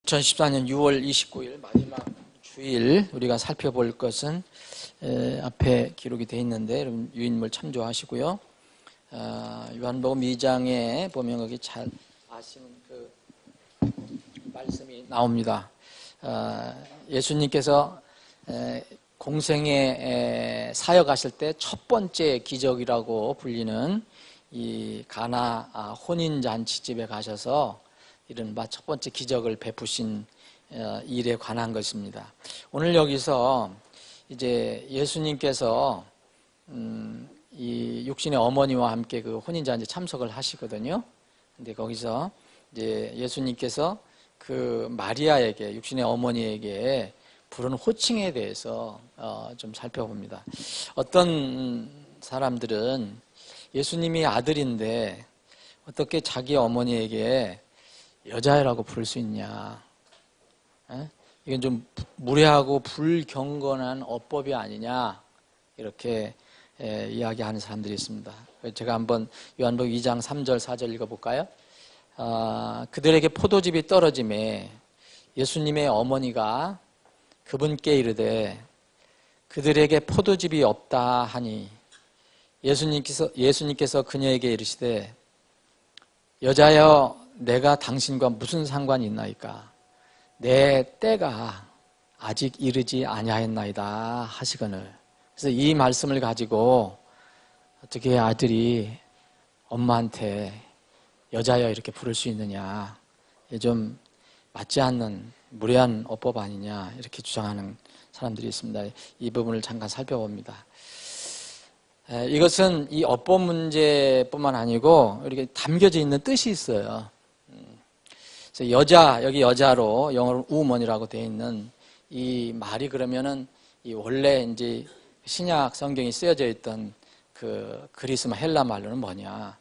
2014년 6월 29일 마지막 주일 우리가 살펴볼 것은 앞에 기록이 되어 있는데 여러분 유인물 참조하시고요. 요한복음 2장에 보면 거기 잘 아시는 그 말씀이 나옵니다. 예수님께서 공생에 사역하실 때 첫 번째 기적이라고 불리는 이 가나 혼인잔치집에 가셔서 이른바 첫 번째 기적을 베푸신 일에 관한 것입니다. 오늘 여기서 이제 예수님께서 이 육신의 어머니와 함께 그 혼인잔치 참석을 하시거든요. 근데 거기서 이제 예수님께서 그 마리아에게 육신의 어머니에게 부르는 호칭에 대해서 좀 살펴봅니다. 어떤 사람들은 예수님이 아들인데 어떻게 자기 어머니에게 여자애라고 부를 수 있냐? 이건 좀 무례하고 불경건한 어법이 아니냐? 이렇게 이야기하는 사람들이 있습니다. 제가 한번 요한복음 2장 3절 4절 읽어볼까요? 그들에게 포도즙이 떨어짐에 예수님의 어머니가 그분께 이르되 그들에게 포도즙이 없다 하니 예수님께서 그녀에게 이르시되 여자여 내가 당신과 무슨 상관이 있나이까? 내 때가 아직 이르지 아니하였나이다 하시거늘. 그래서 이 말씀을 가지고 어떻게 아들이 엄마한테 여자여 이렇게 부를 수 있느냐? 좀 맞지 않는 무례한 어법 아니냐? 이렇게 주장하는 사람들이 있습니다. 이 부분을 잠깐 살펴봅니다. 이것은 이 어법 문제뿐만 아니고 이렇게 담겨져 있는 뜻이 있어요. 그래서 여자, 여기 여자로 영어로 woman이라고 되어 있는 이 말이 그러면은 이 원래 이제 신약 성경이 쓰여져 있던 그 그리스말 헬라 말로는 뭐냐?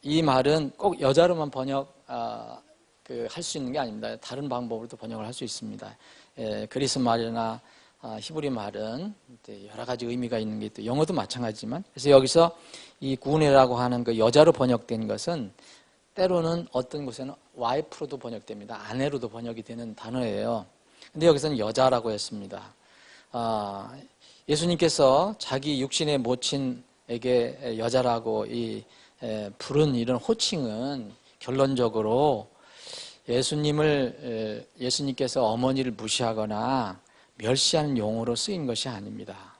이 말은 꼭 여자로만 할 수 있는 게 아닙니다. 다른 방법으로도 번역을 할 수 있습니다. 그리스 말이나 히브리 말은 여러 가지 의미가 있는 게 또 영어도 마찬가지지만 그래서 여기서 이 구네라고 하는 그 여자로 번역된 것은 때로는 어떤 곳에는 와이프로도 번역됩니다. 아내로도 번역이 되는 단어예요. 근데 여기서는 여자라고 했습니다. 예수님께서 자기 육신의 모친에게 여자라고 부른 이런 호칭은 결론적으로 예수님께서 어머니를 무시하거나 멸시하는 용어로 쓰인 것이 아닙니다.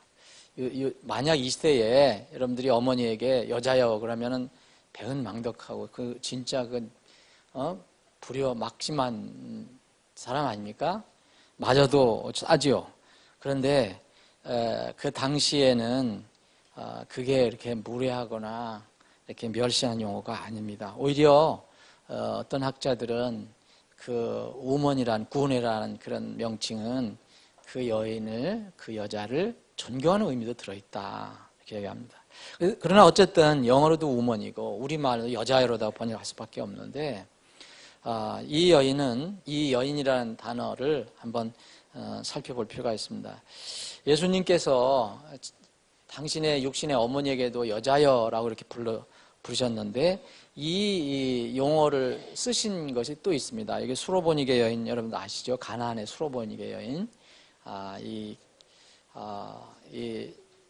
만약 이 시대에 여러분들이 어머니에게 여자여 그러면은 배은망덕하고 진짜 불효 막심한 사람 아닙니까? 맞아도 싸지요. 그런데 그 당시에는 그게 이렇게 무례하거나 이렇게 멸시하는 용어가 아닙니다. 오히려 어떤 학자들은 그 우먼이란 구원이라는 그런 명칭은 그 여자를 존경하는 의미도 들어있다 이렇게 얘기합니다. 그러나 어쨌든 영어로도 우먼이고 우리말로 여자애로다 번역할 수밖에 없는데 이 여인이라는 단어를 한번 살펴볼 필요가 있습니다. 예수님께서 당신의 육신의 어머니에게도 여자여라고 이렇게 부르셨는데 이 용어를 쓰신 것이 또 있습니다. 이게 수로보니게 여인 여러분도 아시죠? 가나안의 수로보니게 여인.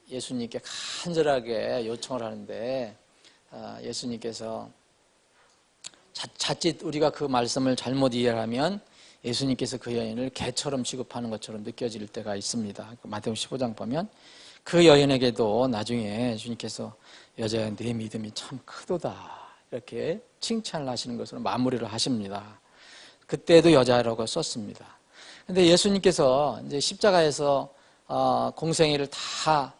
예수님께 간절하게 요청을 하는데 예수님께서 자칫 우리가 그 말씀을 잘못 이해하면 예수님께서 그 여인을 개처럼 취급하는 것처럼 느껴질 때가 있습니다. 마태복음 15장 보면 그 여인에게도 나중에 예수님께서 여자야 네 믿음이 참 크도다 이렇게 칭찬을 하시는 것으로 마무리를 하십니다. 그때도 여자라고 썼습니다. 근데 예수님께서 이제 십자가에서 공생애를 다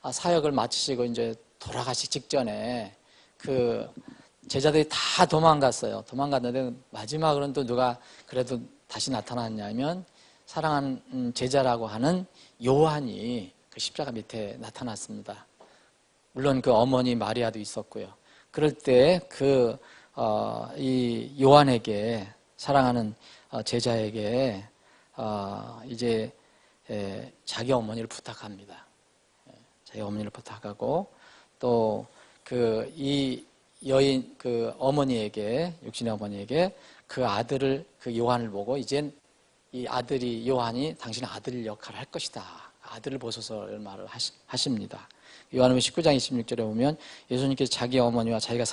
사역을 마치시고 이제 돌아가시 직전에 그 제자들이 다 도망갔어요. 도망갔는데 마지막으로는 또 누가 그래도 다시 나타났냐면 사랑하는 제자라고 하는 요한이 그 십자가 밑에 나타났습니다. 물론 그 어머니 마리아도 있었고요. 그럴 때 이 요한에게 사랑하는 제자에게 이제 자기 어머니를 부탁합니다. 자기 어머니를 부탁하고 또 이 여인 어머니에게 육신의 어머니에게 그 아들을, 그 요한을 보고 이젠 이 아들이, 요한이 당신의 아들 역할을 할 것이다. 아들을 보소서를 말을 하십니다. 요한복음 19장 26절에 보면 예수님께서 자기 어머니와 자기가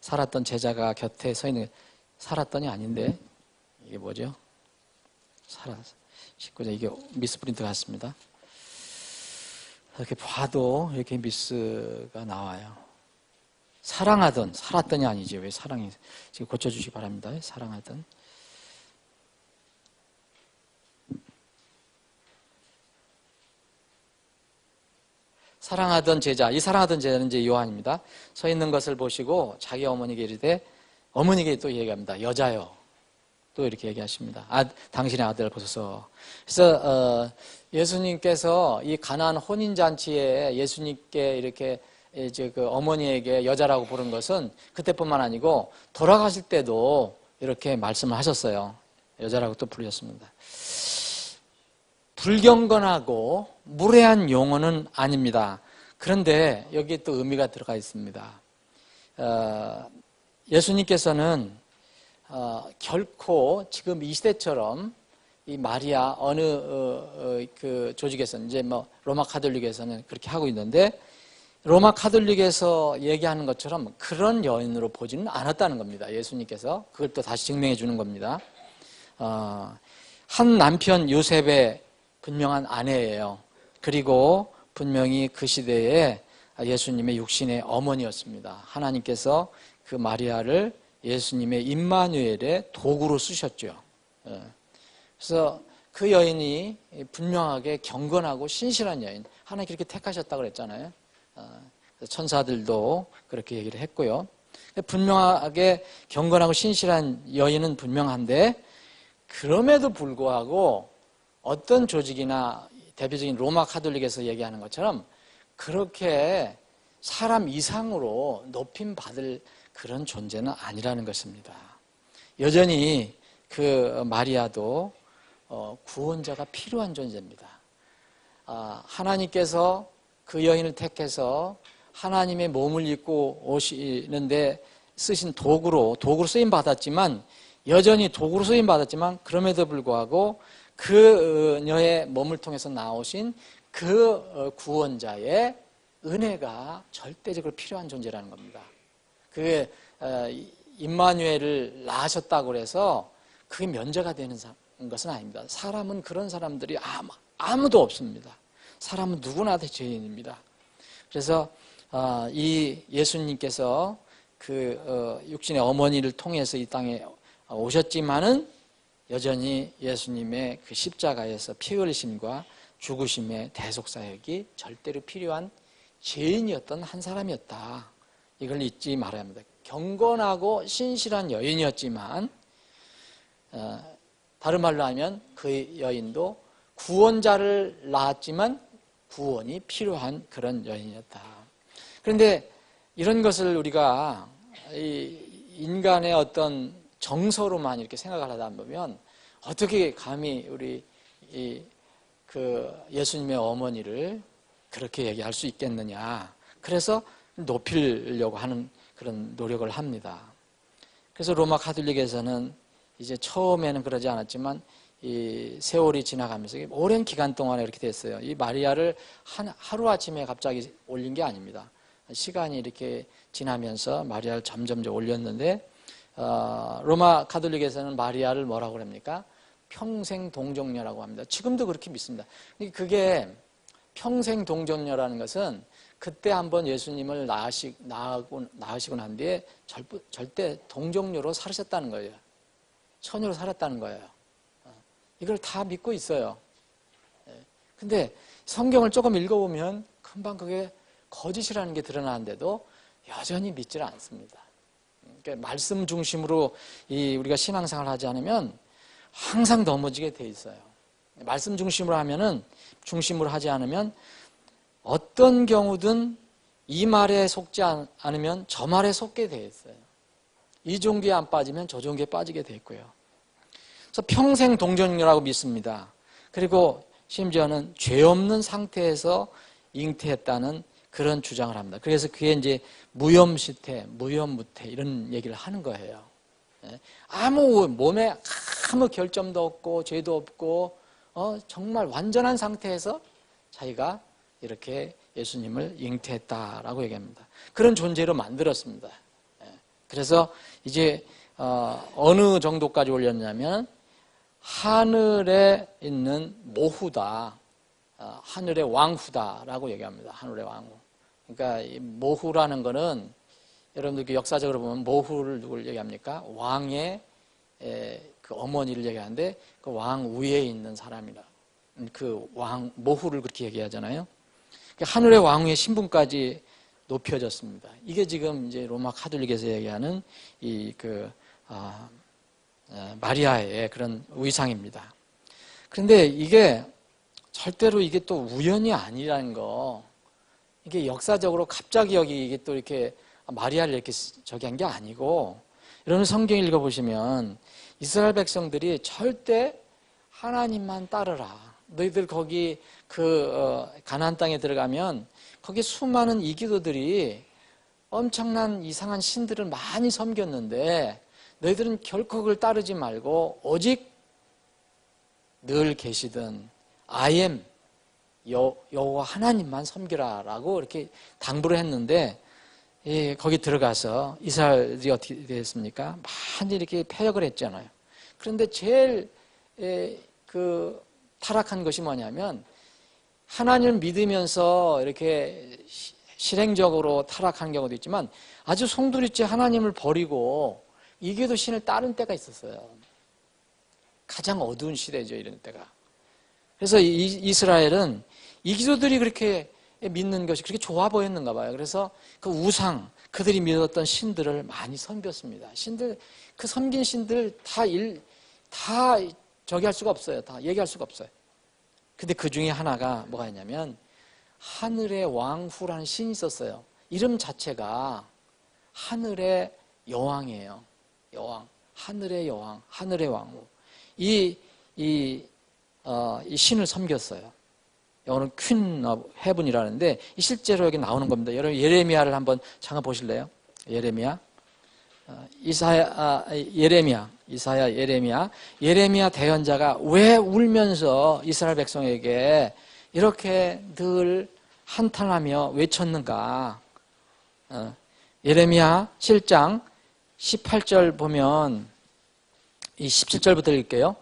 살았던 제자가 곁에 서 있는, 살았더니 아닌데 이게 뭐죠? 19장, 이게 미스프린트 같습니다. 이렇게 봐도 이렇게 미스가 나와요. 사랑하던, 살았더니 아니지. 왜 사랑이, 지금 고쳐주시기 바랍니다. 사랑하던. 사랑하던 제자, 이 사랑하던 제자는 이제 요한입니다. 서 있는 것을 보시고 자기 어머니에게 이르되, 어머니에게 또 얘기합니다. 여자요. 또 이렇게 얘기하십니다. 당신의 아들을 보소서. 그래서 예수님께서 이 가나안 혼인잔치에 예수님께 이렇게 이제 그 어머니에게 여자라고 부른 것은 그때뿐만 아니고 돌아가실 때도 이렇게 말씀을 하셨어요. 여자라고 또 부르셨습니다. 불경건하고 무례한 용어는 아닙니다. 그런데 여기에 또 의미가 들어가 있습니다. 예수님께서는 결코 지금 이 시대처럼 이 마리아 어느 그 조직에서는 이제 뭐 로마 카톨릭에서는 그렇게 하고 있는데, 로마 카톨릭에서 얘기하는 것처럼 그런 여인으로 보지는 않았다는 겁니다. 예수님께서 그걸 또 다시 증명해 주는 겁니다. 한 남편 요셉의 분명한 아내예요. 그리고 분명히 그 시대에 예수님의 육신의 어머니였습니다. 하나님께서 그 마리아를 예수님의 임마누엘의 도구로 쓰셨죠. 그래서 그 여인이 분명하게 경건하고 신실한 여인, 하나님 그렇게 택하셨다고 그랬잖아요. 천사들도 그렇게 얘기를 했고요. 분명하게 경건하고 신실한 여인은 분명한데, 그럼에도 불구하고 어떤 조직이나 대표적인 로마 카톨릭에서 얘기하는 것처럼 그렇게 사람 이상으로 높임 받을 그런 존재는 아니라는 것입니다. 여전히 그 마리아도 구원자가 필요한 존재입니다. 하나님께서 그 여인을 택해서 하나님의 몸을 입고 오시는데 쓰신 도구로 쓰임 받았지만, 여전히 도구로 쓰임 받았지만, 그럼에도 불구하고 그녀의 몸을 통해서 나오신 그 구원자의 은혜가 절대적으로 필요한 존재라는 겁니다. 그게 임마누엘을 낳으셨다고 해서 그게 면제가 되는 것은 아닙니다. 사람은 그런 사람들이 아무도 없습니다. 사람은 누구나 다 죄인입니다. 그래서 이 예수님께서 그 육신의 어머니를 통해서 이 땅에 오셨지만은 여전히 예수님의 그 십자가에서 피 흘리심과 죽으심의 대속사역이 절대로 필요한 죄인이었던 한 사람이었다. 이걸 잊지 말아야 합니다. 경건하고 신실한 여인이었지만, 다른 말로 하면 그 여인도 구원자를 낳았지만 구원이 필요한 그런 여인이었다. 그런데 이런 것을 우리가 인간의 어떤 정서로만 이렇게 생각을 하다 보면 어떻게 감히 우리 그 예수님의 어머니를 그렇게 얘기할 수 있겠느냐. 그래서 높이려고 하는 그런 노력을 합니다. 그래서 로마 카톨릭에서는 이제 처음에는 그러지 않았지만 이 세월이 지나가면서 오랜 기간 동안에 이렇게 됐어요. 이 마리아를 하루아침에 갑자기 올린 게 아닙니다. 시간이 이렇게 지나면서 마리아를 점점 올렸는데, 로마 카톨릭에서는 마리아를 뭐라고 합니까? 평생 동정녀라고 합니다. 지금도 그렇게 믿습니다. 그게 평생 동정녀라는 것은 그때 한번 예수님을 낳으시고 난 뒤에 절대 동정녀로 살으셨다는 거예요. 처녀로 살았다는 거예요. 이걸 다 믿고 있어요. 근데 성경을 조금 읽어보면 금방 그게 거짓이라는 게 드러나는데도 여전히 믿지를 않습니다. 그러니까 말씀 중심으로 우리가 신앙생활을 하지 않으면 항상 넘어지게 돼 있어요. 말씀 중심으로 하지 않으면 어떤 경우든 이 말에 속지 않으면 저 말에 속게 돼 있어요. 이 종교에 안 빠지면 저 종교에 빠지게 돼 있고요. 그래서 평생 동정녀라고 믿습니다. 그리고 심지어는 죄 없는 상태에서 잉태했다는 그런 주장을 합니다. 그래서 그게 이제 무염시태, 무염무태 이런 얘기를 하는 거예요. 아무 몸에 아무 결점도 없고 죄도 없고 정말 완전한 상태에서 자기가 이렇게 예수님을 잉태했다라고 얘기합니다. 그런 존재로 만들었습니다. 그래서 이제 어느 정도까지 올렸냐면 하늘에 있는 모후다, 하늘의 왕후다라고 얘기합니다. 하늘의 왕후. 그러니까 이 모후라는 거는 여러분들 역사적으로 보면 모후를 누굴 얘기합니까? 왕의 그 어머니를 얘기하는데 그 왕 위에 있는 사람이라 그 왕 모후를 그렇게 얘기하잖아요. 하늘의 왕후의 신분까지 높여졌습니다. 이게 지금 이제 로마 카톨릭에서 얘기하는 마리아의 그런 위상입니다. 그런데 이게 절대로 이게 또 우연이 아니라는 거, 이게 역사적으로 갑자기 여기 이게 또 이렇게 마리아를 이렇게 저기 한 게 아니고, 여러분 성경 읽어보시면 이스라엘 백성들이 절대 하나님만 따르라. 너희들 거기 가나안 땅에 들어가면 거기 수많은 이기도들이 엄청난 이상한 신들을 많이 섬겼는데 너희들은 결코 그걸 따르지 말고 오직 늘 계시던 I am 여호와 하나님만 섬기라라고 이렇게 당부를 했는데, 거기 들어가서 이스라엘이 어떻게 됐습니까? 많이 이렇게 패역을 했잖아요. 그런데 제일 타락한 것이 뭐냐면 하나님을 믿으면서 이렇게 실행적으로 타락한 경우도 있지만 아주 송두리째 하나님을 버리고 이게도 신을 따른 때가 있었어요. 가장 어두운 시대죠, 이런 때가. 그래서 이스라엘은 이기도들이 그렇게 믿는 것이 그렇게 좋아 보였는가 봐요. 그래서 그 우상, 그들이 믿었던 신들을 많이 섬겼습니다. 신들, 그 섬긴 신들 다 저기 할 수가 없어요. 다 얘기할 수가 없어요. 근데 그 중에 하나가 뭐가 있냐면 하늘의 왕후라는 신이 있었어요. 이름 자체가 하늘의 여왕이에요. 여왕, 하늘의 여왕, 하늘의 왕후. 이 신을 섬겼어요. 영어는 퀸 오브 헤븐이라는데 실제로 여기 나오는 겁니다. 여러분 예레미야를 한번 잠깐 보실래요? 예레미야. 예레미야 대언자가 왜 울면서 이스라엘 백성에게 이렇게 늘 한탄하며 외쳤는가? 예레미야 7장 18절 보면 이 17절부터 읽을게요.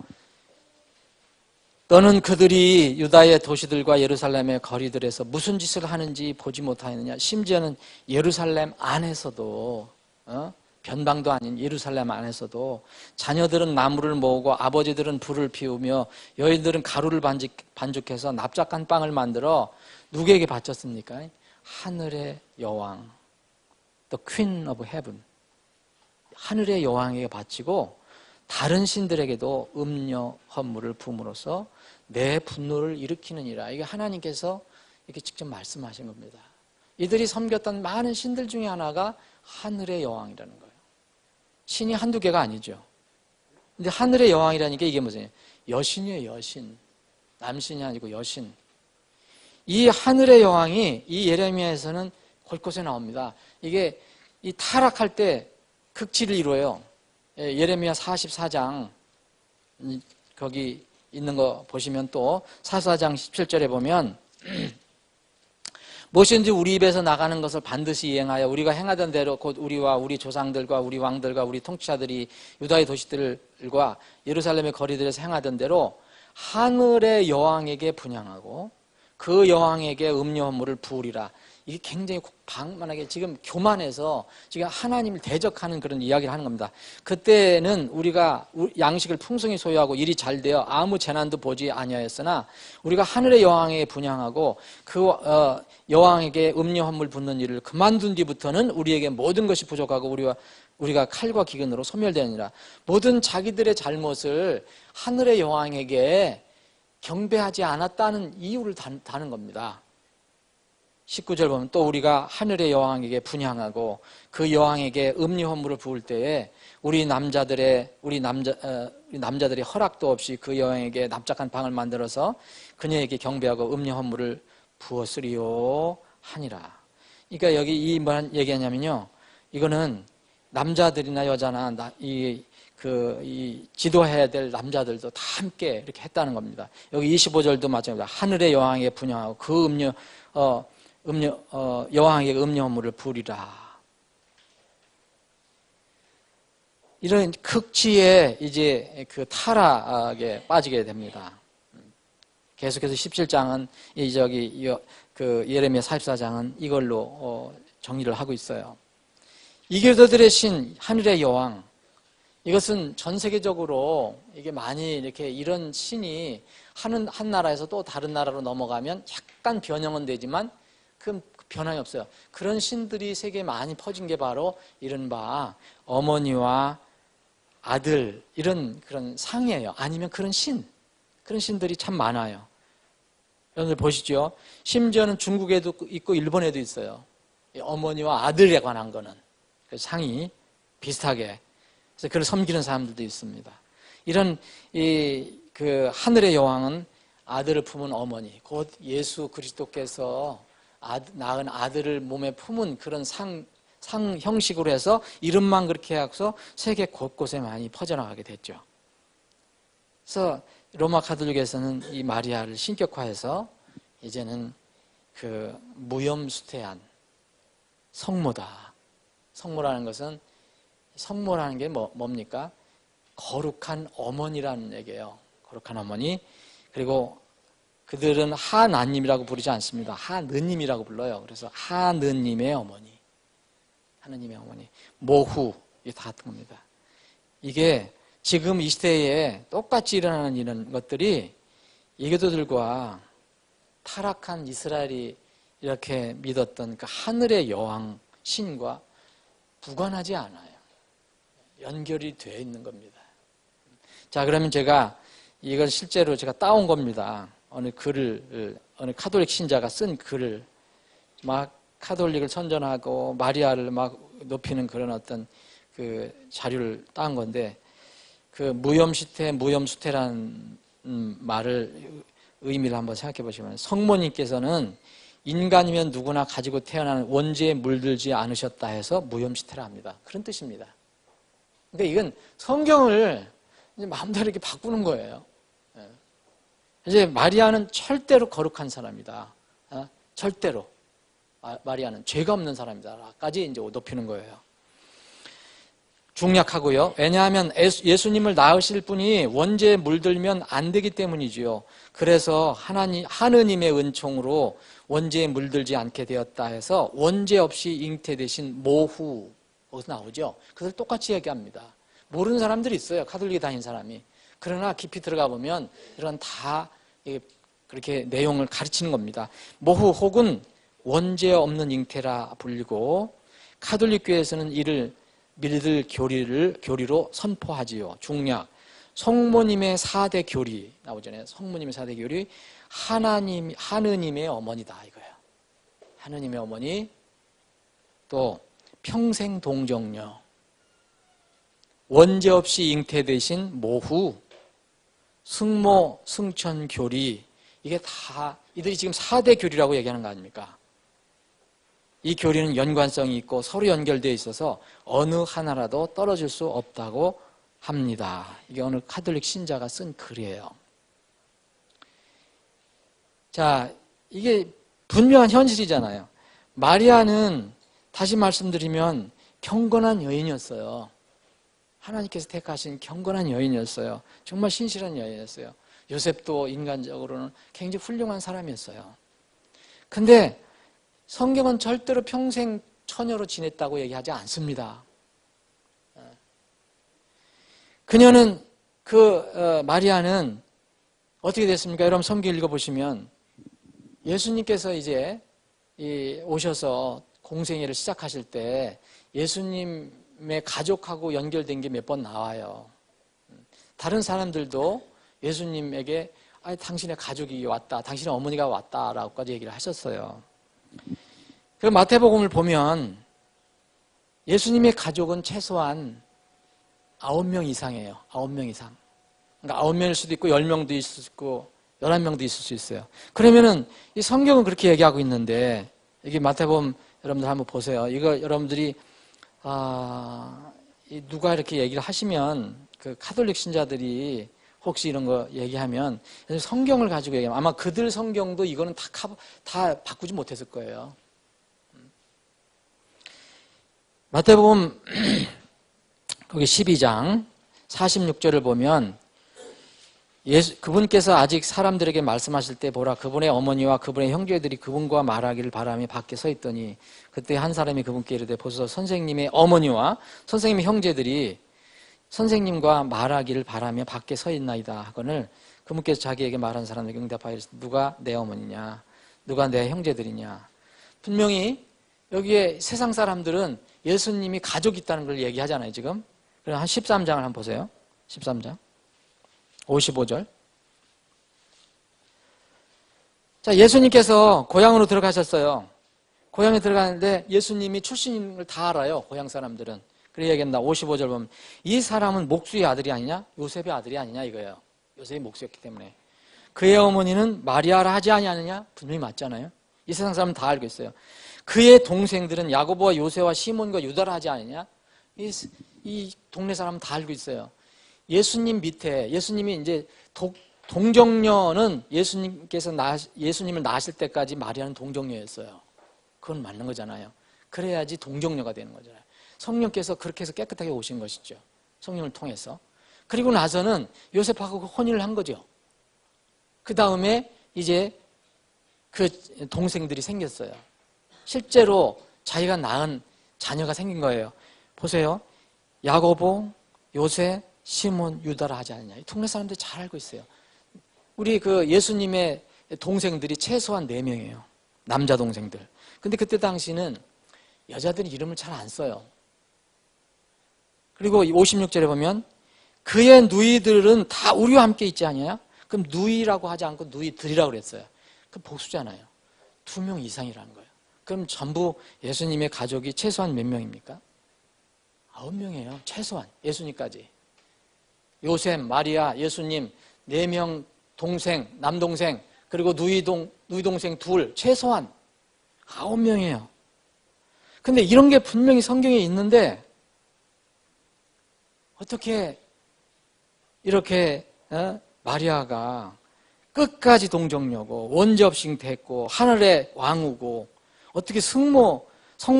너는 그들이 유다의 도시들과 예루살렘의 거리들에서 무슨 짓을 하는지 보지 못하느냐? 심지어는 예루살렘 안에서도 변방도 아닌 예루살렘 안에서도 자녀들은 나무를 모으고 아버지들은 불을 피우며 여인들은 가루를 반죽해서 납작한 빵을 만들어 누구에게 바쳤습니까? 하늘의 여왕, The Queen of Heaven, 하늘의 여왕에게 바치고 다른 신들에게도 음료 헌물을 부음으로써 내 분노를 일으키느니라. 이게 하나님께서 이렇게 직접 말씀하신 겁니다. 이들이 섬겼던 많은 신들 중에 하나가 하늘의 여왕이라는 거예요. 신이 한두 개가 아니죠. 근데 하늘의 여왕이라는 게 이게 무슨 여신이에요, 여신. 남신이 아니고 여신. 이 하늘의 여왕이 이 예레미야에서는 곳곳에 나옵니다. 이게 이 타락할 때 극치를 이루어요. 예레미야 44장 거기 있는 거 보시면 또 44장 17절에 보면 무엇인지 우리 입에서 나가는 것을 반드시 이행하여 우리가 행하던 대로 곧 우리와 우리 조상들과 우리 왕들과 우리 통치자들이 유다의 도시들과 예루살렘의 거리들에서 행하던 대로 하늘의 여왕에게 분향하고 그 여왕에게 음료 헌물을 부으리라. 이게 굉장히 방만하게 지금 교만해서 지금 하나님을 대적하는 그런 이야기를 하는 겁니다. 그때는 우리가 양식을 풍성히 소유하고 일이 잘 되어 아무 재난도 보지 아니하였으나 우리가 하늘의 여왕에게 분향하고 그 여왕에게 음료 헌물 붓는 일을 그만둔 뒤부터는 우리에게 모든 것이 부족하고 우리가 칼과 기근으로 소멸되느니라. 모든 자기들의 잘못을 하늘의 여왕에게 경배하지 않았다는 이유를 다는 겁니다. 19절 보면 또 우리가 하늘의 여왕에게 분향하고 그 여왕에게 음료 헌물을 부을 때에 우리 남자들이 허락도 없이 그 여왕에게 납작한 방을 만들어서 그녀에게 경배하고 음료 헌물을 부었으리요 하니라. 그러니까 여기 이 뭐란 얘기하냐면요, 이거는 남자들이나 여자나 이 이 지도해야 될 남자들도 다 함께 이렇게 했다는 겁니다. 여기 25절도 마찬가지입니다. 하늘의 여왕에게 분양하고 그 여왕에게 음료물을 부리라. 이런 극치에 이제 그 타락에 빠지게 됩니다. 계속해서 17장은 그 예레미야 44장은 이걸로 정리를 하고 있어요. 이교도들의 신 하늘의 여왕, 이것은 전 세계적으로 이게 많이 이렇게 이런 신이 한 나라에서 또 다른 나라로 넘어가면 약간 변형은 되지만 그 변함이 없어요. 그런 신들이 세계에 많이 퍼진 게 바로 이른바 어머니와 아들 이런 그런 상이에요. 아니면 그런 신들이 참 많아요. 여러분들 보시죠. 심지어는 중국에도 있고 일본에도 있어요. 어머니와 아들에 관한 거는 상이 비슷하게. 그래서 그를 섬기는 사람들도 있습니다. 이런 그 하늘의 여왕은 아들을 품은 어머니, 곧 예수 그리스도께서 낳은 아들을 몸에 품은 그런 상 형식으로 해서 이름만 그렇게 해서 세계 곳곳에 많이 퍼져나가게 됐죠. 그래서 로마 가톨릭에서는 이 마리아를 신격화해서 이제는 그 무염수태한 성모다. 성모라는 것은 성모라는 게 뭡니까? 거룩한 어머니라는 얘기예요. 거룩한 어머니. 그리고 그들은 하나님이라고 부르지 않습니다. 하느님이라고 불러요. 그래서 하느님의 어머니. 하느님의 어머니. 모후. 이게 다 같은 겁니다. 이게 지금 이 시대에 똑같이 일어나는 이런 것들이 이교도들과 타락한 이스라엘이 이렇게 믿었던 그 하늘의 여왕 신과 무관하지 않아요. 연결이 되어 있는 겁니다. 자, 그러면 제가 이걸 실제로 제가 따온 겁니다. 어느 카톨릭 신자가 쓴 글을 막 카톨릭을 선전하고 마리아를 막 높이는 그런 어떤 그 자료를 따온 건데 그 무염수태라는 말을 의미를 한번 생각해 보시면 성모님께서는 인간이면 누구나 가지고 태어나는 원죄에 물들지 않으셨다 해서 무염수태라 합니다. 그런 뜻입니다. 그러니까 이건 성경을 이제 마음대로 이렇게 바꾸는 거예요. 이제 마리아는 절대로 거룩한 사람이다. 절대로. 마리아는 죄가 없는 사람이다까지 이제 높이는 거예요. 중략하고요. 왜냐하면 예수님을 낳으실 분이 원죄에 물들면 안 되기 때문이지요. 그래서 하느님의 은총으로 원죄에 물들지 않게 되었다 해서 원죄 없이 잉태되신 모후, 거기서 나오죠. 그걸 똑같이 얘기합니다. 모르는 사람들이 있어요. 카톨릭에 다닌 사람이. 그러나 깊이 들어가 보면 이런 다 그렇게 내용을 가르치는 겁니다. 모후 혹은 원죄 없는 잉태라 불리고 카톨릭 교회에서는 이를 믿을 교리로 선포하지요. 중략. 성모님의 4대 교리 나오잖아요. 성모님의 4대 교리. 하느님의 어머니다 이거예요. 하느님의 어머니. 또 평생 동정녀. 원죄 없이 잉태되신 모후. 승모, 승천 교리. 이게 다 이들이 지금 4대 교리라고 얘기하는 거 아닙니까? 이 교리는 연관성이 있고 서로 연결되어 있어서 어느 하나라도 떨어질 수 없다고 합니다. 이게 어느 카톨릭 신자가 쓴 글이에요. 자, 이게 분명한 현실이잖아요. 마리아는 다시 말씀드리면 경건한 여인이었어요. 하나님께서 택하신 경건한 여인이었어요. 정말 신실한 여인이었어요. 요셉도 인간적으로는 굉장히 훌륭한 사람이었어요. 근데 성경은 절대로 평생 처녀로 지냈다고 얘기하지 않습니다. 그녀는 마리아는 어떻게 됐습니까? 여러분 성경 읽어보시면 예수님께서 이제 오셔서 공생애를 시작하실 때 예수님의 가족하고 연결된 게 몇 번 나와요. 다른 사람들도 예수님에게 당신의 가족이 왔다, 당신의 어머니가 왔다라고까지 얘기를 하셨어요. 그 마태복음을 보면 예수님의 가족은 최소한 9명 이상이에요. 9명 이상. 그러니까 9명일 수도 있고 10명도 있을 수 있고 11명도 있을 수 있어요. 그러면은 이 성경은 그렇게 얘기하고 있는데 이게 마태복음 여러분들 한번 보세요. 이거 여러분들이 누가 이렇게 얘기를 하시면 그 카톨릭 신자들이 혹시 이런 거 얘기하면 성경을 가지고 얘기하면 아마 그들 성경도 이거는 다 바꾸지 못했을 거예요. 마태복음 거기 12장 46절을 보면 그분께서 아직 사람들에게 말씀하실 때 보라 그분의 어머니와 그분의 형제들이 그분과 말하기를 바라며 밖에 서 있더니 그때 한 사람이 그분께 이르되 보소서 선생님의 어머니와 선생님의 형제들이 선생님과 말하기를 바라며 밖에 서 있나이다 하거늘 그분께서 자기에게 말한 사람에게 응답하여 누가 내 어머니냐 누가 내 형제들이냐. 분명히 여기에 세상 사람들은 예수님이 가족이 있다는 걸 얘기하잖아요 지금. 그럼 한 13장을 한번 보세요. 13장 55절. 자, 예수님께서 고향으로 들어가셨어요. 고향에 들어가는데 예수님이 출신을 다 알아요. 고향 사람들은. 그래 얘기한다. 55절 보면 이 사람은 목수의 아들이 아니냐? 요셉의 아들이 아니냐 이거예요. 요셉이 목수였기 때문에. 그의 어머니는 마리아라 하지 아니하느냐? 분명히 맞잖아요. 이 세상 사람은 다 알고 있어요. 그의 동생들은 야고보와 요새와 시몬과 유다라 하지 않느냐? 이 동네 사람은 다 알고 있어요. 예수님 밑에 예수님이 이제 동정녀는 예수님을 낳으실 때까지 마리아는 동정녀였어요. 그건 맞는 거잖아요. 그래야지 동정녀가 되는 거잖아요. 성령께서 그렇게 해서 깨끗하게 오신 것이죠. 성령을 통해서. 그리고 나서는 요셉하고 혼인을 한 거죠. 그 다음에 이제 그 동생들이 생겼어요. 실제로 자기가 낳은 자녀가 생긴 거예요. 보세요. 야고보, 요새, 시몬, 유다라 하지 않느냐. 이 동네 사람들이 잘 알고 있어요. 우리 그 예수님의 동생들이 최소한 4명이에요. 남자 동생들. 근데 그때 당시는 여자들이 이름을 잘 안 써요. 그리고 56절에 보면 그의 누이들은 다 우리와 함께 있지 않느냐? 그럼 누이라고 하지 않고 누이들이라고 그랬어요. 그럼 복수잖아요. 2명 이상이라는 거예요. 그럼 전부 예수님의 가족이 최소한 몇 명입니까? 9명이에요. 최소한. 예수님까지. 요셉, 마리아, 예수님 4명 동생, 남동생, 그리고 누이동생 2, 최소한 9명이에요. 근데 이런 게 분명히 성경에 있는데 어떻게 이렇게 마리아가 끝까지 동정녀고 원접싱 됐고 하늘의 왕후고 어떻게 성모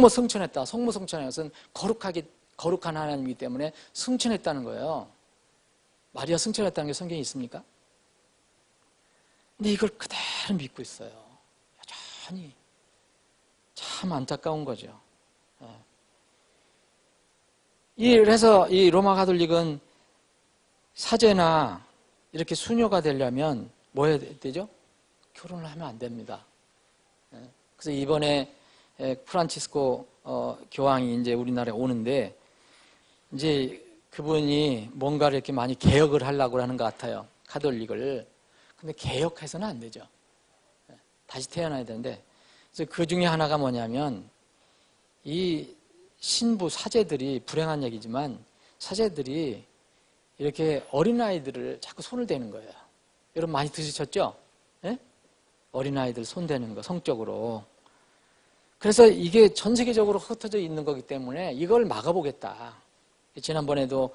승천했다. 성모 승천한 것은 거룩한 하나님이기 때문에 승천했다는 거예요. 마리아 승천했다는 게 성경에 있습니까? 근데 이걸 그대로 믿고 있어요. 여전히. 참 안타까운 거죠. 그래서 이 로마 가톨릭은 사제나 이렇게 수녀가 되려면 뭐 해야 되죠? 결혼을 하면 안 됩니다. 그래서 이번에 프란치스코 교황이 이제 우리나라에 오는데 이제 그분이 뭔가를 이렇게 많이 개혁을 하려고 하는 것 같아요. 가톨릭을. 근데 개혁해서는 안 되죠. 다시 태어나야 되는데 그래서 그 중에 하나가 뭐냐면 이 신부 사제들이 불행한 얘기지만 사제들이 이렇게 어린아이들을 자꾸 손을 대는 거예요. 여러분 많이 들으셨죠? 네? 어린아이들 손대는 거 성적으로. 그래서 이게 전 세계적으로 흩어져 있는 거기 때문에 이걸 막아보겠다. 지난번에도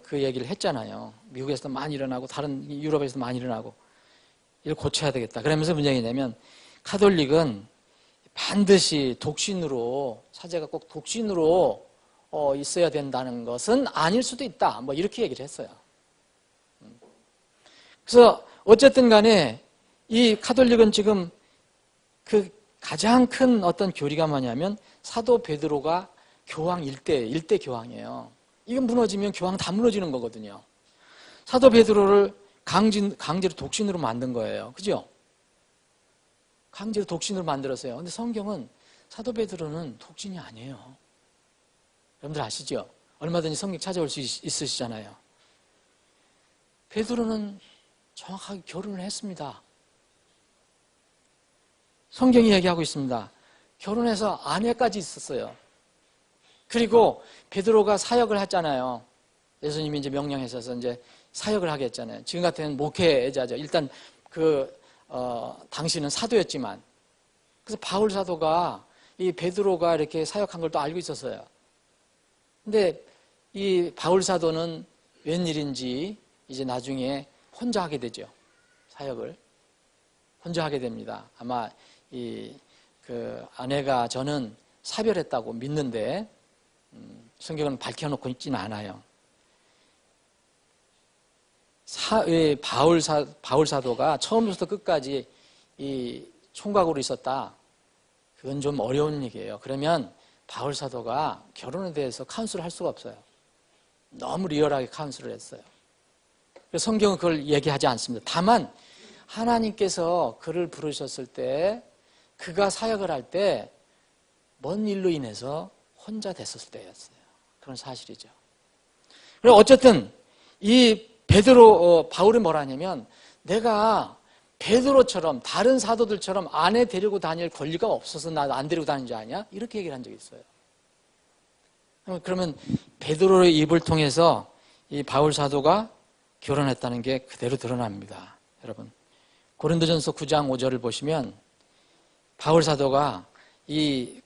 그 얘기를 했잖아요. 미국에서도 많이 일어나고 다른 유럽에서도 많이 일어나고 이걸 고쳐야 되겠다. 그러면서 문제가 있냐면 가톨릭은 반드시 독신으로 사제가 꼭 독신으로 있어야 된다는 것은 아닐 수도 있다. 뭐 이렇게 얘기를 했어요. 그래서 어쨌든 간에 이 가톨릭은 지금 그 가장 큰 어떤 교리가 뭐냐면 사도 베드로가 교황 일대 교황이에요. 이건 무너지면 교황 다 무너지는 거거든요. 사도 베드로를 강제로 독신으로 만든 거예요. 그죠? 강제로 독신으로 만들었어요. 근데 성경은 사도 베드로는 독신이 아니에요. 여러분들 아시죠? 얼마든지 성경 찾아올 수 있으시잖아요. 베드로는 정확하게 결혼을 했습니다. 성경이 얘기하고 있습니다. 결혼해서 아내까지 있었어요. 그리고 베드로가 사역을 했잖아요. 예수님이 이제 명령하셔서 이제 사역을 하게 했잖아요. 지금 같은 목회자죠. 일단 당시는 사도였지만. 그래서 바울 사도가 이 베드로가 이렇게 사역한 걸 또 알고 있었어요. 근데 이 바울 사도는 웬일인지 이제 나중에 혼자 하게 되죠. 사역을 혼자 하게 됩니다. 아마 그 아내가 저는 사별했다고 믿는데 성경은 밝혀놓고 있지는 않아요. 바울 사도가 처음부터 끝까지 이 총각으로 있었다. 그건 좀 어려운 얘기예요. 그러면 바울 사도가 결혼에 대해서 카운슬을 할 수가 없어요. 너무 리얼하게 카운슬을 했어요. 그래서 성경은 그걸 얘기하지 않습니다. 다만 하나님께서 그를 부르셨을 때 그가 사역을 할 때 먼 일로 인해서 혼자 됐었을 때였어요. 그런 사실이죠. 그리고 어쨌든 이 바울이 뭐라 하냐면 내가 베드로처럼 다른 사도들처럼 아내 데리고 다닐 권리가 없어서 나 안 데리고 다니는 줄 아냐? 이렇게 얘기를 한 적이 있어요. 그러면 베드로의 입을 통해서 이 바울 사도가 결혼했다는 게 그대로 드러납니다. 여러분 고린도전서 9장 5절을 보시면 바울 사도가 이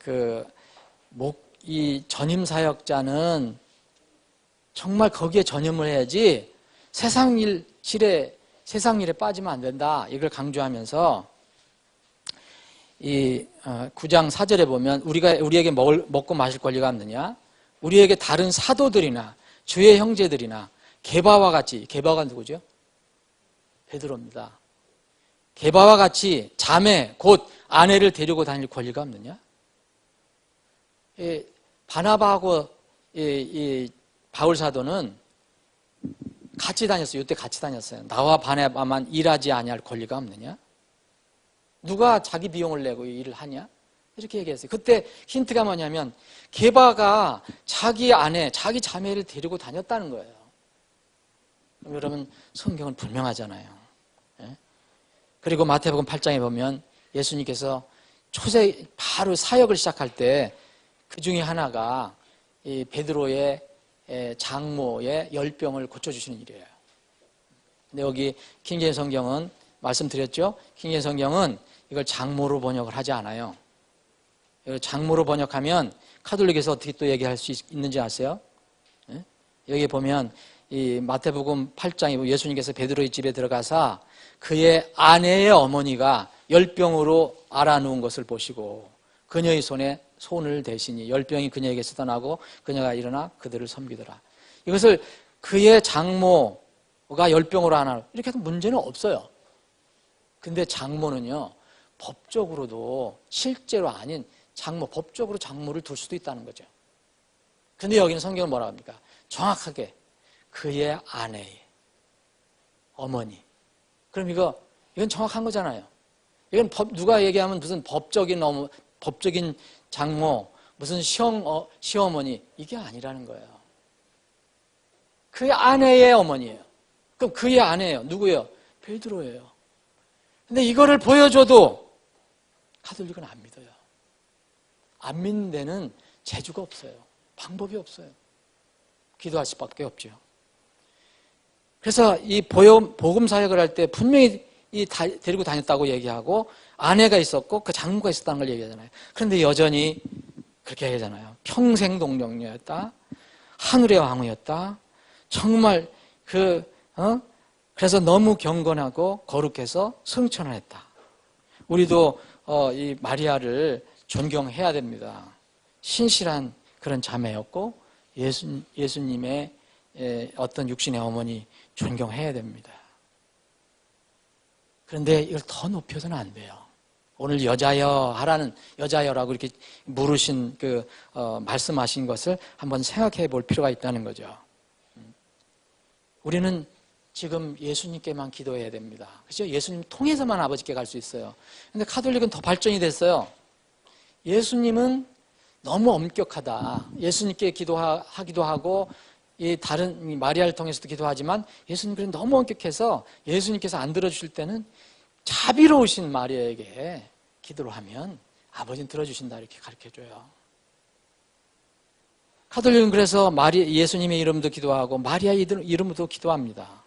전임 사역자는 정말 거기에 전념을 해야지 세상 일에 빠지면 안 된다. 이걸 강조하면서 이 9장 4절에 보면 우리에게 먹고 마실 권리가 없느냐? 우리에게 다른 사도들이나 주의 형제들이나 게바와 같이, 게바가 누구죠? 베드로입니다. 게바와 같이 자매 곧 아내를 데리고 다닐 권리가 없느냐? 바나바하고 이 바울 사도는 같이 다녔어요. 이때 같이 다녔어요. 나와 바나바만 일하지 아니할 권리가 없느냐? 누가 자기 비용을 내고 일을 하냐? 이렇게 얘기했어요. 그때 힌트가 뭐냐면 게바가 자기 아내, 자기 자매를 데리고 다녔다는 거예요. 그럼 여러분 성경은 분명하잖아요. 예? 그리고 마태복음 8장에 보면 예수님께서 바로 사역을 시작할 때 그 중에 하나가 이 베드로의 장모의 열병을 고쳐주시는 일이에요. 근데 여기 킹제임 성경은 말씀드렸죠? 킹제임 성경은 이걸 장모로 번역을 하지 않아요. 이걸 장모로 번역하면 카톨릭에서 어떻게 또 얘기할 수 있는지 아세요? 네? 여기 보면 이 마태복음 8장에 예수님께서 베드로의 집에 들어가사 그의 아내의 어머니가 열병으로 앓아누운 것을 보시고 그녀의 손에 손을 대시니 열병이 그녀에게서 떠나고 그녀가 일어나 그들을 섬기더라. 이것을 그의 장모가 열병으로 앓아 이렇게 해도 문제는 없어요. 근데 장모는요 법적으로도 실제로 아닌 법적으로 장모를 둘 수도 있다는 거죠. 근데 여기는 성경은 뭐라고 합니까? 정확하게 그의 아내의 어머니. 그럼 이건 정확한 거잖아요. 이건 누가 얘기하면 무슨 법적인 장모, 무슨 시어머니 이게 아니라는 거예요. 그의 아내의 어머니예요. 그럼 그의 아내예요. 누구예요? 베드로예요. 근데 이거를 보여줘도 가톨릭은 안 믿어요. 안 믿는 데는 재주가 없어요. 방법이 없어요. 기도할 수밖에 없죠. 그래서 이 복음 사역을 할 때 분명히 데리고 다녔다고 얘기하고 아내가 있었고 그 장모가 있었다는 걸 얘기하잖아요. 그런데 여전히 그렇게 얘기하잖아요. 평생 동정녀였다. 하늘의 왕후였다. 정말 그래서 너무 경건하고 거룩해서 승천을 했다. 우리도 이 마리아를 존경해야 됩니다. 신실한 그런 자매였고 예수님의 어떤 육신의 어머니 존경해야 됩니다. 그런데 이걸 더 높여서는 안 돼요. 오늘 여자여라고 이렇게 물으신 말씀하신 것을 한번 생각해 볼 필요가 있다는 거죠. 우리는 지금 예수님께만 기도해야 됩니다. 그렇죠? 예수님 통해서만 아버지께 갈 수 있어요. 근데 카톨릭은 더 발전이 됐어요. 예수님은 너무 엄격하다. 예수님께 기도하기도 하고 다른 마리아를 통해서도 기도하지만 예수님께는 너무 엄격해서 예수님께서 안 들어주실 때는 자비로우신 마리아에게 기도를 하면 아버지는 들어주신다 이렇게 가르쳐줘요. 카톨릭은 그래서 예수님의 이름도 기도하고 마리아 이름도 기도합니다.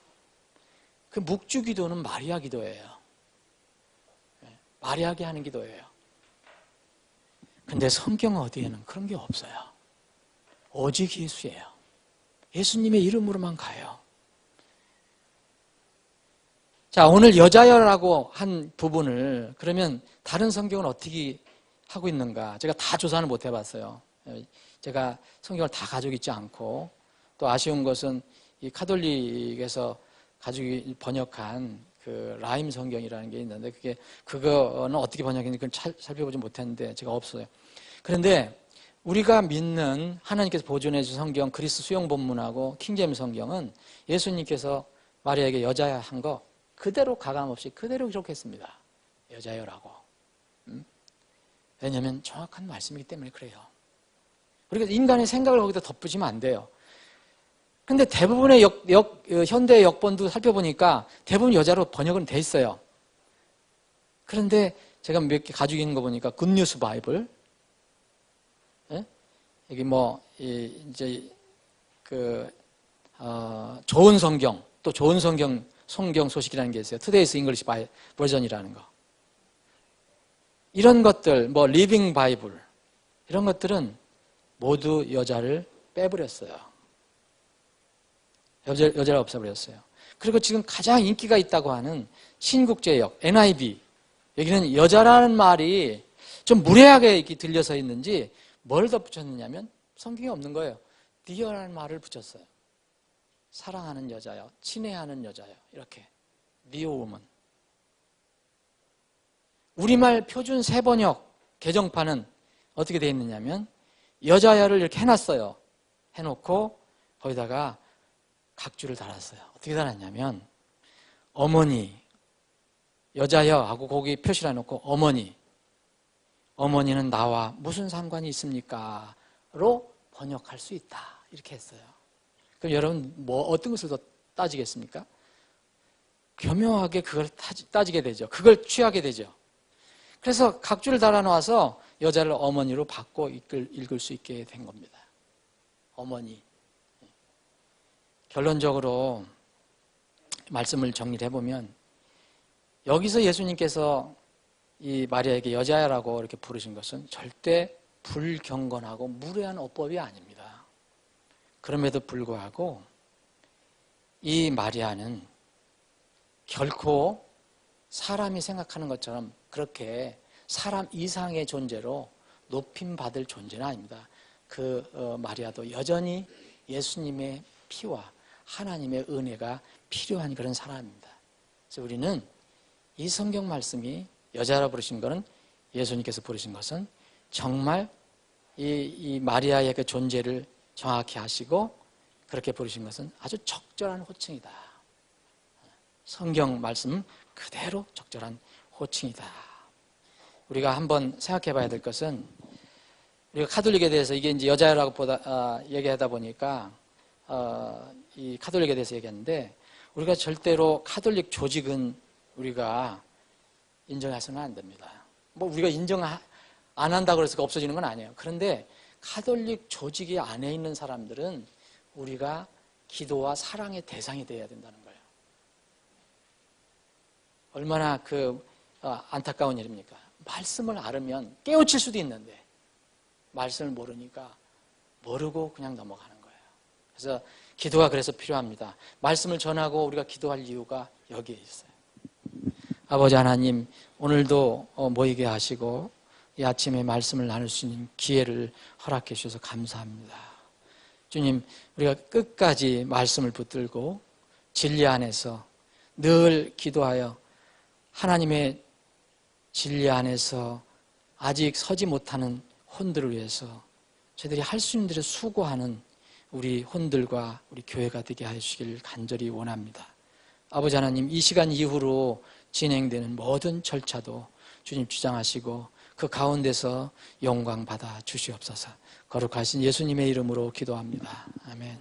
그 묵주 기도는 마리아 기도예요. 마리아에게 하는 기도예요. 근데 성경 어디에는 그런 게 없어요. 오직 예수예요. 예수님의 이름으로만 가요. 자, 오늘 여자여라고 한 부분을 그러면 다른 성경은 어떻게 하고 있는가? 제가 다 조사는 못 해봤어요. 제가 성경을 다 가지고 있지 않고, 또 아쉬운 것은 이 카톨릭에서 가지고 번역한 그 라임 성경이라는 게 있는데, 그거는 어떻게 번역했는지 그걸 살펴보지 못했는데 제가 없어요. 그런데 우리가 믿는 하나님께서 보존해 주신 성경, 그리스 수용 본문하고 킹제임스 성경은 예수님께서 마리아에게 여자야 한 거 그대로 가감없이 그대로 기록했습니다. 여자여라고. 왜냐하면 정확한 말씀이기 때문에 그래요. 우리가 인간의 생각을 거기다 덧붙이면 안 돼요. 근데 대부분의 현대 역본도 살펴보니까 대부분 여자로 번역은 돼 있어요. 그런데 제가 몇 개 가지고 있는 거 보니까 굿뉴스 바이블, 예? 여기 이제 좋은 성경, 또 좋은 성경 소식이라는 게 있어요. Today's English 버전이라는 거. 이런 것들, 리빙 바이블, 이런 것들은 모두 여자를 빼버렸어요. 여자를 없애버렸어요. 그리고 지금 가장 인기가 있다고 하는 신국제역, NIV. 여기는 여자라는 말이 좀 무례하게 이렇게 들려서 있는지 뭘 덧붙였느냐면 성경에 없는 거예요. dear라는 말을 붙였어요. 사랑하는 여자요, 친애하는 여자요, 이렇게. dear woman. 우리말 표준 새번역 개정판은 어떻게 되어 있느냐면 여자여를 이렇게 해놨어요. 해놓고 거기다가 각주를 달았어요. 어떻게 달았냐면 어머니, 여자여 하고 거기 표시를 해놓고 어머니는 나와 무슨 상관이 있습니까? 로 번역할 수 있다. 이렇게 했어요. 그럼 여러분 어떤 것을 더 따지겠습니까? 교묘하게 그걸 따지게 되죠. 그걸 취하게 되죠. 그래서 각주를 달아놓아서 여자를 어머니로 바꿔 읽을 수 있게 된 겁니다. 어머니. 결론적으로 말씀을 정리를 해보면 여기서 예수님께서 이 마리아에게 여자야라고 이렇게 부르신 것은 절대 불경건하고 무례한 어법이 아닙니다. 그럼에도 불구하고 이 마리아는 결코 사람이 생각하는 것처럼 그렇게 사람 이상의 존재로 높임받을 존재는 아닙니다. 마리아도 여전히 예수님의 피와 하나님의 은혜가 필요한 그런 사람입니다. 그래서 우리는 이 성경 말씀이 여자라 부르신 것은 예수님께서 부르신 것은 정말 이 마리아의 그 존재를 정확히 아시고 그렇게 부르신 것은 아주 적절한 호칭이다. 성경 말씀 그대로 적절한 호칭이다. 우리가 한번 생각해 봐야 될 것은 우리가 카톨릭에 대해서 이게 이제 여자라고 얘기하다 보니까 이 카톨릭에 대해서 얘기했는데 우리가 절대로 카톨릭 조직은 우리가 인정해서는 안 됩니다. 우리가 인정 안 한다고 해서 없어지는 건 아니에요. 그런데 카톨릭 조직이 안에 있는 사람들은 우리가 기도와 사랑의 대상이 되어야 된다는 거예요. 얼마나 안타까운 일입니까? 말씀을 알으면 깨우칠 수도 있는데 말씀을 모르니까 모르고 그냥 넘어가는 거예요. 그래서 기도가 그래서 필요합니다. 말씀을 전하고 우리가 기도할 이유가 여기에 있어요. 아버지 하나님, 오늘도 모이게 하시고 이 아침에 말씀을 나눌 수 있는 기회를 허락해 주셔서 감사합니다. 주님, 우리가 끝까지 말씀을 붙들고 진리 안에서 늘 기도하여 하나님의 진리 안에서 아직 서지 못하는 혼들을 위해서 저희들이 할 수 있는 대로 수고하는 우리 혼들과 우리 교회가 되게 하시길 간절히 원합니다. 아버지 하나님, 이 시간 이후로 진행되는 모든 절차도 주님 주장하시고 그 가운데서 영광 받아 주시옵소서. 거룩하신 예수님의 이름으로 기도합니다. 아멘.